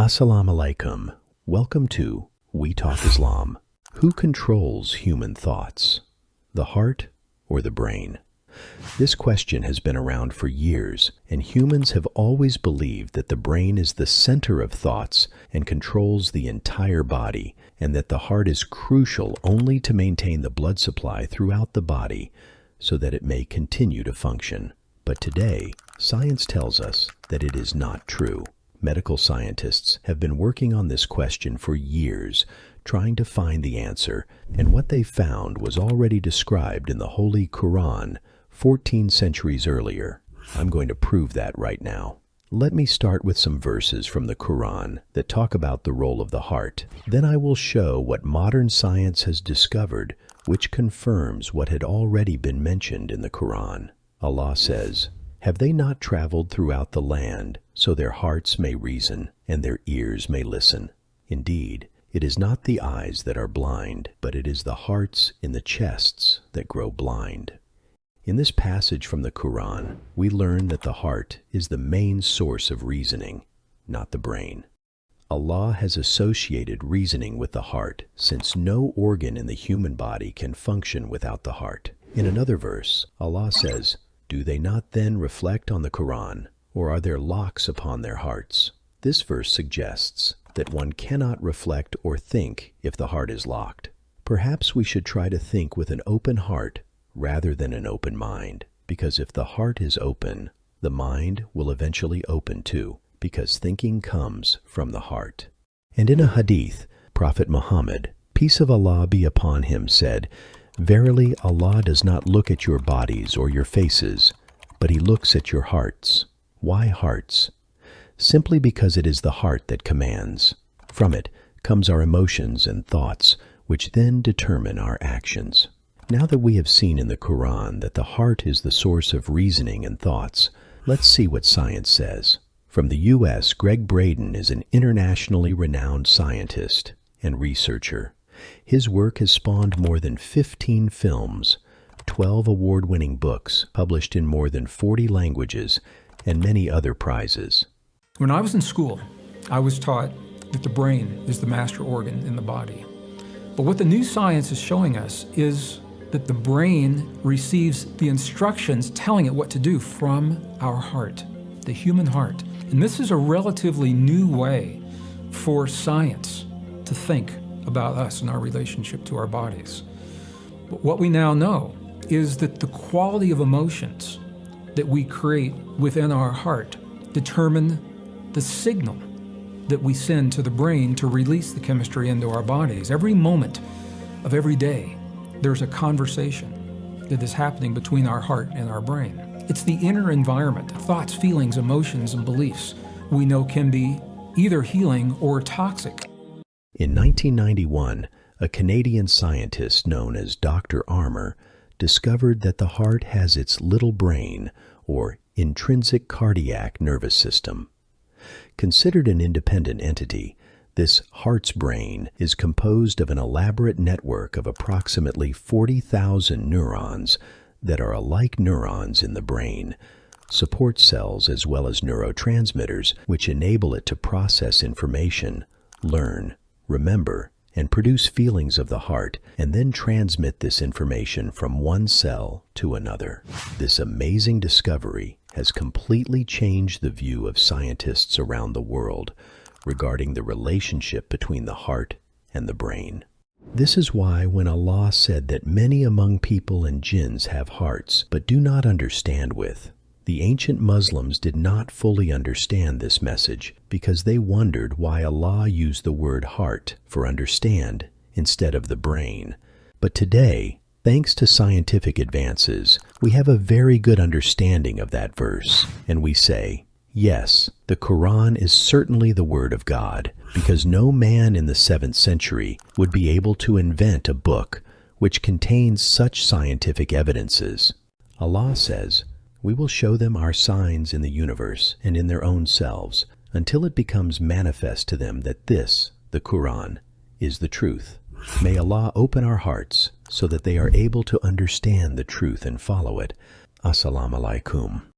Assalamu alaikum. Welcome to We Talk Islam. Who controls human thoughts? The heart or the brain? This question has been around for years, and humans have always believed that the brain is the center of thoughts and controls the entire body, and that the heart is crucial only to maintain the blood supply throughout the body so that it may continue to function. But today, science tells us that it is not true. Medical scientists have been working on this question for years, trying to find the answer, and what they found was already described in the Holy Quran 14 centuries earlier. I'm going to prove that right now. Let me start with some verses from the Quran that talk about the role of the heart. Then I will show what modern science has discovered, which confirms what had already been mentioned in the Quran. Allah says, "Have they not traveled throughout the land, so their hearts may reason, and their ears may listen? Indeed, it is not the eyes that are blind, but it is the hearts in the chests that grow blind." In this passage from the Quran, we learn that the heart is the main source of reasoning, not the brain. Allah has associated reasoning with the heart, since no organ in the human body can function without the heart. In another verse, Allah says, "Do they not then reflect on the Quran, or are there locks upon their hearts?" This verse suggests that one cannot reflect or think if the heart is locked. Perhaps we should try to think with an open heart rather than an open mind, because if the heart is open, the mind will eventually open too, because thinking comes from the heart. And in a hadith, Prophet Muhammad, peace of Allah be upon him, said, "Verily, Allah does not look at your bodies or your faces, but He looks at your hearts." Why hearts? Simply because it is the heart that commands. From it comes our emotions and thoughts, which then determine our actions. Now that we have seen in the Quran that the heart is the source of reasoning and thoughts, let's see what science says. From the U.S., Greg Braden is an internationally renowned scientist and researcher. His work has spawned more than 15 films, 12 award-winning books published in more than 40 languages, and many other prizes. When I was in school, I was taught that the brain is the master organ in the body. But what the new science is showing us is that the brain receives the instructions telling it what to do from our heart, the human heart. And this is a relatively new way for science to think about us and our relationship to our bodies. But what we now know is that the quality of emotions that we create within our heart determine the signal that we send to the brain to release the chemistry into our bodies. Every moment of every day, there's a conversation that is happening between our heart and our brain. It's the inner environment, thoughts, feelings, emotions, and beliefs we know can be either healing or toxic. In 1991, a Canadian scientist known as Dr. Armour discovered that the heart has its little brain, or intrinsic cardiac nervous system. Considered an independent entity, this heart's brain is composed of an elaborate network of approximately 40,000 neurons that are alike neurons in the brain, support cells as well as neurotransmitters which enable it to process information, learn, remember, and produce feelings of the heart, and then transmit this information from one cell to another. This amazing discovery has completely changed the view of scientists around the world regarding the relationship between the heart and the brain. This is why when Allah said that many among people and jinns have hearts but do not understand with, the ancient Muslims did not fully understand this message because they wondered why Allah used the word heart for understand instead of the brain. But today, thanks to scientific advances, we have a very good understanding of that verse, and we say, yes, the Quran is certainly the word of God, because no man in the 7th century would be able to invent a book which contains such scientific evidences. Allah says, "We will show them our signs in the universe and in their own selves, until it becomes manifest to them that this, the Quran, is the truth." May Allah open our hearts so that they are able to understand the truth and follow it. Assalamu alaikum.